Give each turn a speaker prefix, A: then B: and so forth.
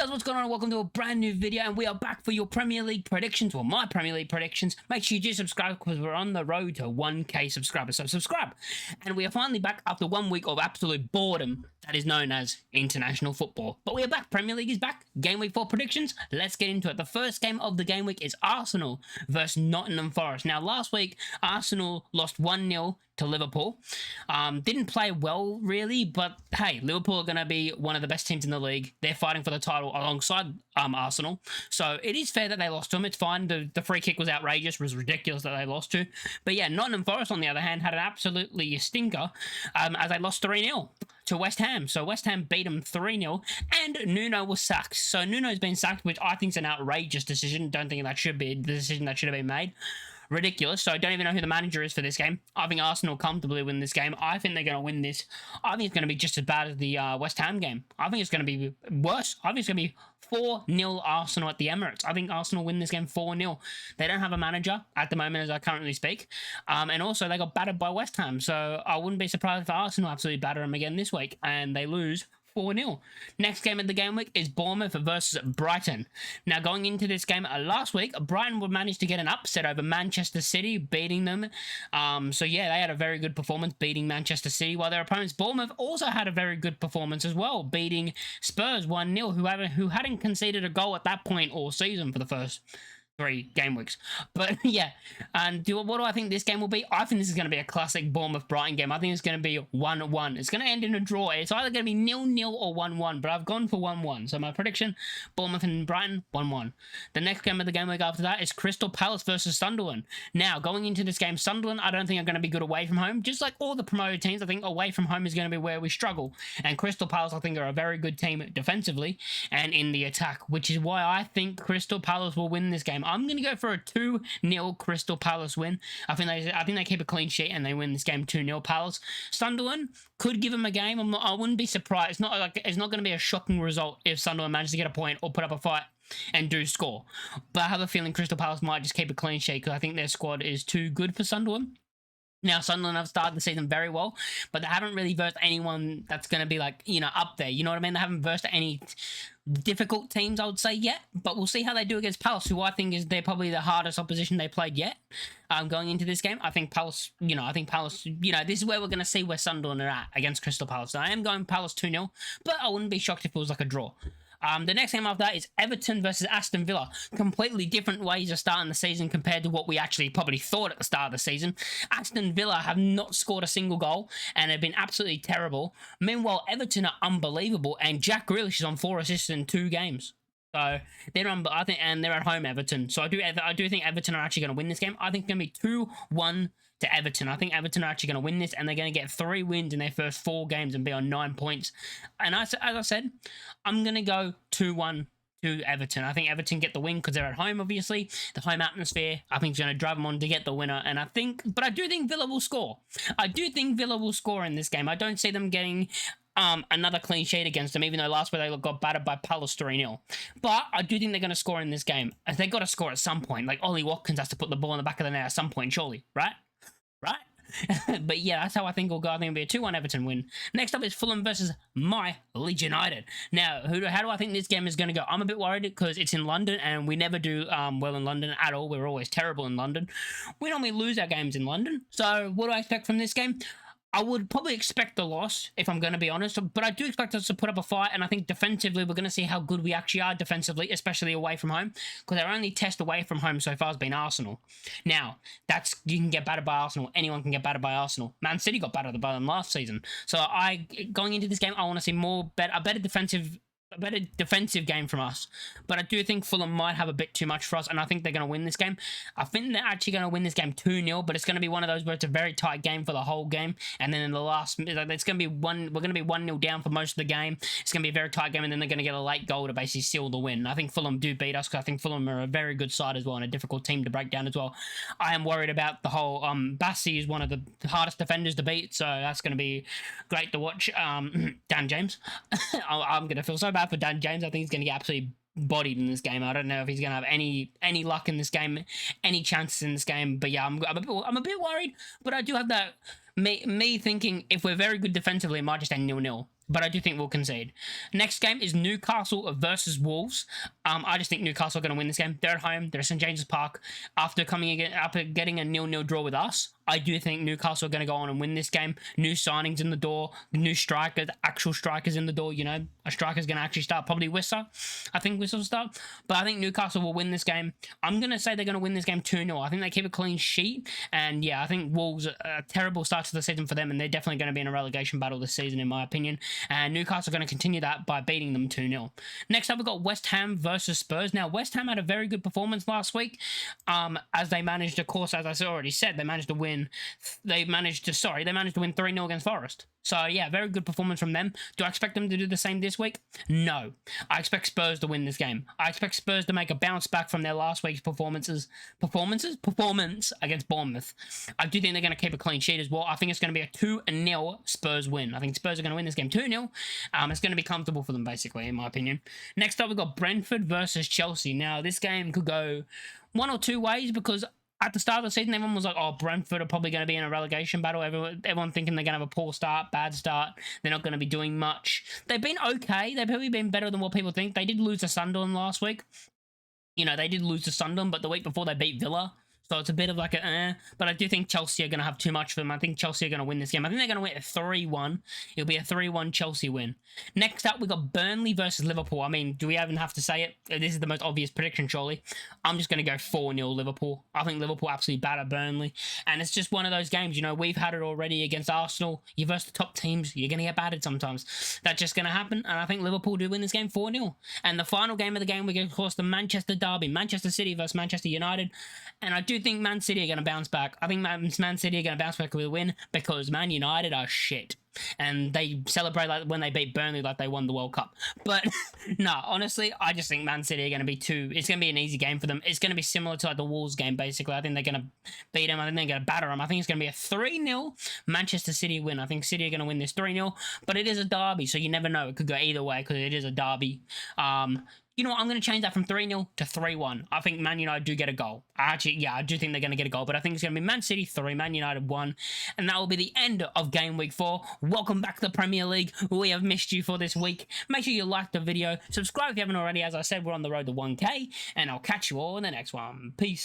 A: Guys, what's going on? Welcome to a brand new video, and we are back for your Premier League predictions, or my Premier League predictions. Make sure you do subscribe because we're on the road to 1k subscribers, so subscribe. And we are finally back after 1 week of absolute boredom that is known as international football. But we are back. Premier League is back. Game week 4 predictions. Let's get into it. The first game of the game week is Arsenal versus Nottingham Forest. Now, last week, Arsenal lost 1-0 to Liverpool. Didn't play well, really, but hey, Liverpool are going to be one of the best teams in the league. They're fighting for the title alongside Arsenal. So it is fair that they lost to them. It's fine. The free kick was outrageous. It was ridiculous that they lost to. But yeah, Nottingham Forest, on the other hand, had an absolutely stinker as they lost 3-0 to West Ham. So West Ham beat them 3-0, and Nuno was sacked. So Nuno's been sacked, which I think is an outrageous decision. Don't think that should be the decision that should have been made. Ridiculous. So I don't even know who the manager is for this game. I think Arsenal comfortably win this game. I think they're going to win this. I think it's going to be just as bad as the West Ham game. I think it's going to be worse. I think it's going to be 4-0 Arsenal at the Emirates. I think Arsenal win this game 4-0. They don't have a manager at the moment as I currently speak. And also they got battered by West Ham. So I wouldn't be surprised if Arsenal absolutely batter them again this week and they lose 4-0. Next game of the game week is Bournemouth versus Brighton. Now, going into this game last week, Brighton would manage to get an upset over Manchester City, beating them. So yeah, they had a very good performance, beating Manchester City, while their opponents, Bournemouth, also had a very good performance as well, beating Spurs 1-0, who hadn't conceded a goal at that point all season for the first 3 game weeks. But yeah, and what do I think this game will be? I think this is going to be a classic Bournemouth-Brighton game. I think it's going to be 1-1. It's going to end in a draw. It's either going to be 0-0 or 1-1, but I've gone for 1-1. So my prediction, Bournemouth and Brighton, 1-1. The next game of the game week after that is Crystal Palace versus Sunderland. Now, going into this game, Sunderland, I don't think are going to be good away from home. Just like all the promoted teams, I think away from home is going to be where we struggle. And Crystal Palace, I think, are a very good team defensively and in the attack, which is why I think Crystal Palace will win this game. I'm going to go for a 2-0 Crystal Palace win. I think they keep a clean sheet and they win this game 2-0 Palace. Sunderland could give them a game. I wouldn't be surprised. It's not going to be a shocking result if Sunderland manages to get a point or put up a fight and do score. But I have a feeling Crystal Palace might just keep a clean sheet because I think their squad is too good for Sunderland. Now, Sunderland have started the season very well, but they haven't really versed anyone that's going to be up there. You know what I mean? They haven't versed any difficult teams, I would say, yet. But we'll see how they do against Palace, who I think they're probably the hardest opposition they played yet. Going into this game, I think Palace, this is where we're going to see where Sunderland are at against Crystal Palace. So I am going Palace 2-0, but I wouldn't be shocked if it was like a draw. The next game after that is Everton versus Aston Villa. Completely different ways of starting the season compared to what we actually probably thought at the start of the season. Aston Villa have not scored a single goal and have been absolutely terrible. Meanwhile, Everton are unbelievable, and Jack Grealish is on 4 assists in 2 games. So they're and they're at home, Everton. So I do think Everton are actually going to win this game. I think it's going to be 2-1 to Everton. I think Everton are actually going to win this, and they're going to get 3 wins in their first 4 games and be on 9 points. And as I said, I'm going to go 2-1 to Everton. I think Everton get the win because they're at home, obviously. The home atmosphere, I think, is going to drive them on to get the winner. And I do think Villa will score. I do think Villa will score in this game. I don't see them getting another clean sheet against them, even though last week they got battered by Palace 3-0. But I do think they're going to score in this game. They've got to score at some point. Like, Ollie Watkins has to put the ball in the back of the net at some point, surely, right? But yeah, that's how I think it'll go. I think it'll be a 2-1 Everton win. Next up is Fulham versus my Leeds United. Now, how do I think this game is going to go? I'm a bit worried because it's in London, and we never do well in London at all. We're always terrible in London. We normally lose our games in London. So what do I expect from this game? I would probably expect the loss, if I'm going to be honest, but I do expect us to put up a fight, and I think defensively we're going to see how good we actually are defensively, especially away from home, because our only test away from home so far has been Arsenal. Now, you can get battered by Arsenal. Anyone can get battered by Arsenal. Man City got battered by them last season. So going into this game, I want to see a better defensive game from us. But I do think Fulham might have a bit too much for us, and I think they're going to win this game. I think they're actually going to win this game 2-0, but it's going to be one of those where it's a very tight game for the whole game, and then in the last, it's going to be we're going to be 1-0 down for most of the game. It's going to be a very tight game, and then they're going to get a late goal to basically seal the win. I think Fulham do beat us, because I think Fulham are a very good side as well, and a difficult team to break down as well. I am worried about the whole, Bassi is one of the hardest defenders to beat, so that's going to be great to watch. Dan James. I'm going to feel so bad for Dan James. I think he's going to get absolutely bodied in this game. I don't know if he's going to have any luck in this game, any chances in this game. But yeah, I'm a bit worried. But I do have that me thinking if we're very good defensively, it might just end 0-0. but I do think we'll concede. Next game is Newcastle versus Wolves. I just think Newcastle are going to win this game. They're at home. They're at St James's Park. After getting a 0-0 draw with us, I do think Newcastle are going to go on and win this game. New signings in the door, new strikers, actual strikers in the door. You know, a striker's going to actually start. Probably Wissa. I think Wissa will start. But I think Newcastle will win this game. I'm going to say they're going to win this game 2-0. I think they keep a clean sheet. And yeah, I think Wolves, a terrible start to the season for them. And they're definitely going to be in a relegation battle this season, in my opinion. And Newcastle are going to continue that by beating them 2-0. Next up, we've got West Ham versus Spurs. Now, West Ham had a very good performance last week, as they managed, of course, as I already said, they managed to win 3-0 against Forest. So, yeah, very good performance from them. Do I expect them to do the same this week? No. I expect Spurs to win this game. I expect Spurs to make a bounce back from their last week's performance against Bournemouth. I do think they're going to keep a clean sheet as well. I think it's going to be a 2-0 Spurs win. I think Spurs are going to win this game 2-0. It's going to be comfortable for them, basically, in my opinion. Next up, we've got Brentford versus Chelsea. Now, this game could go one or two ways, because at the start of the season, everyone was like, oh, Brentford are probably going to be in a relegation battle. Everyone thinking they're going to have a poor start, bad start. They're not going to be doing much. They've been okay. They've probably been better than what people think. They did lose to Sunderland last week. You know, they did lose to Sunderland, but the week before they beat Villa. So it's a bit of like but I do think Chelsea are going to have too much for them. I think Chelsea are going to win this game. I think they're going to win a 3-1. It'll be a 3-1 Chelsea win. Next up, we've got Burnley versus Liverpool. I mean, do we even have to say it? This is the most obvious prediction, surely. I'm just going to go 4-0 Liverpool. I think Liverpool absolutely batter Burnley. And it's just one of those games, you know, we've had it already against Arsenal. You versus the top teams, you're going to get battered sometimes. That's just going to happen. And I think Liverpool do win this game 4-0. And the final game of the game, we get, of course, the Manchester derby. Manchester City versus Manchester United. And I do think Man City are going to bounce back. I think Man City are going to bounce back with a win, because Man United are shit. And they celebrate like when they beat Burnley like they won the World Cup. But no, honestly, I just think Man City are going to be it's going to be an easy game for them. It's going to be similar to like the Wolves game, basically. I think they're going to beat them. I think they're going to batter them. I think it's going to be a 3-0 Manchester City win. I think City are going to win this 3-0. But it is a derby, so you never know. It could go either way, because it is a derby. You know what? I'm going to change that from 3-0 to 3-1. I think Man United do get a goal. I do think they're going to get a goal, but I think it's going to be Man City 3, Man United 1. And that will be the end of Game Week 4. Welcome back to the Premier League. We have missed you for this week. Make sure you like the video. Subscribe if you haven't already. As I said, we're on the road to 1K. And I'll catch you all in the next one. Peace.